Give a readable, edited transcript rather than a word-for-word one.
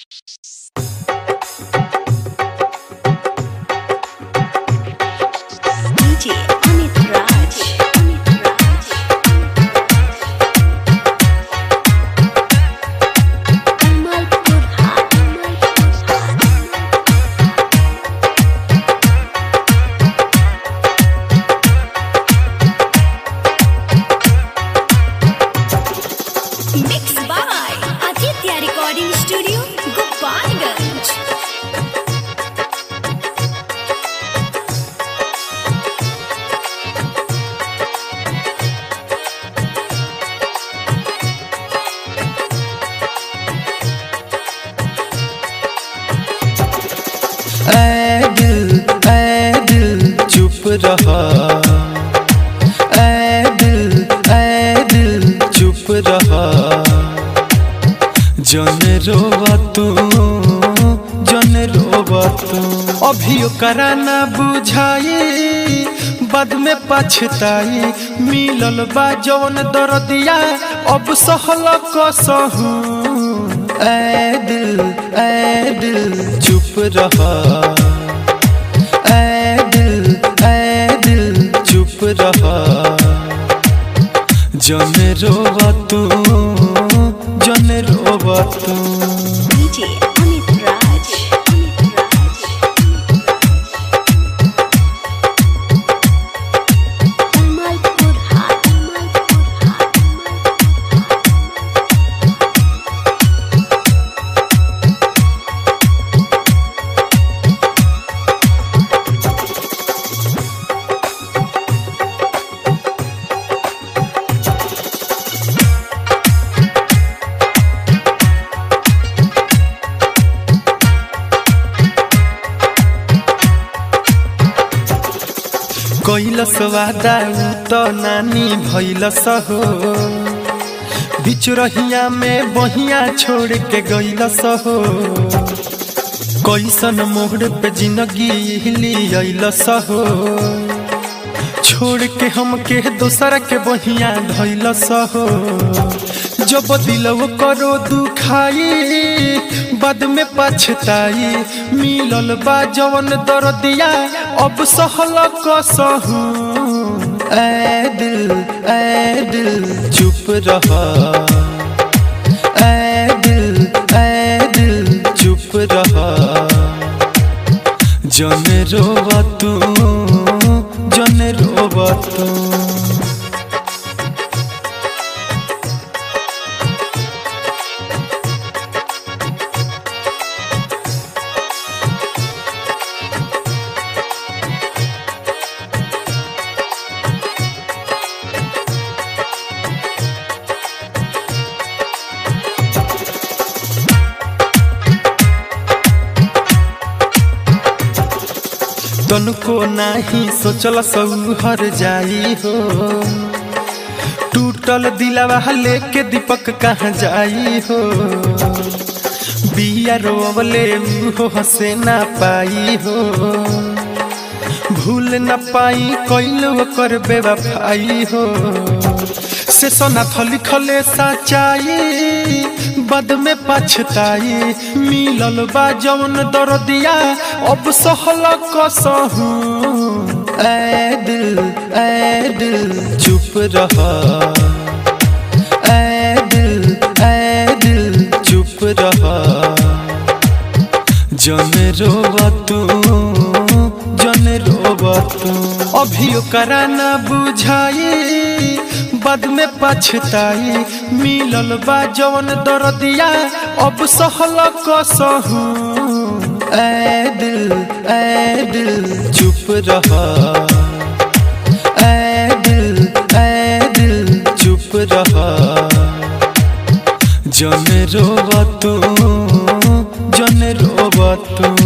DJ Amit Raj. Kamalpur Haat. Mixed by Aditya Recording Studio, Gopalganj. ऐ दिल चुप रहा, ऐ दिल चुप रहा। जन रोवा तू, जन रोवा तू। अभी ओकरा ना बुझाई, बाद में पछताई। मिलल बा जवन दर्दिया, अब सहल कसहू। ऐ दिल चुप रहा, ऐ दिल चुप रहा। जन रोवा तू, जन रोवा तू। DJ Amit Raj. Kamalpur Haat. कैलस वादा तो नानी भैलस हो। बीच रहिया में बहिया छोड़ के गैलस हो। कैसन मोड़ पे जिंदगी लियलस हो। छोड़ के हमके दोसर के बहिया धैलस हो। जब दिलव करो दुखाई, बाद में पछताई। मिलल बा जवन दर्दिया, अब सहल कसहू। ऐ दिल चुप रहा, ऐ दिल चुप रहा। जन रोवा तू, जन रोवा तू। तनको नाही सोचल सौहर जाई हो। टूटल दिलवा लेके दीपक कहाँ जाई हो। बिया रोवले हो हंसे ना पाई हो। भूल न पाई कैलो कर बेवफाई हो। से सोना थली खले सच्चाई, बाद में पछताई। मिलल बा जवन दर्दिया, अब सहल कसहू। ऐ दिल चुप रहा, ऐ दिल चुप रहा। जन रोवा तू, जन रोवा तू। अभी ओकरा ना बुझाई, बाद में पछताई। मिलल बा जवन दर्दिया, अब सहल कसहू। ऐ दिल चुप रहा, ऐ दिल चुप रहा। जन रोवा तू, जन रोवा तू।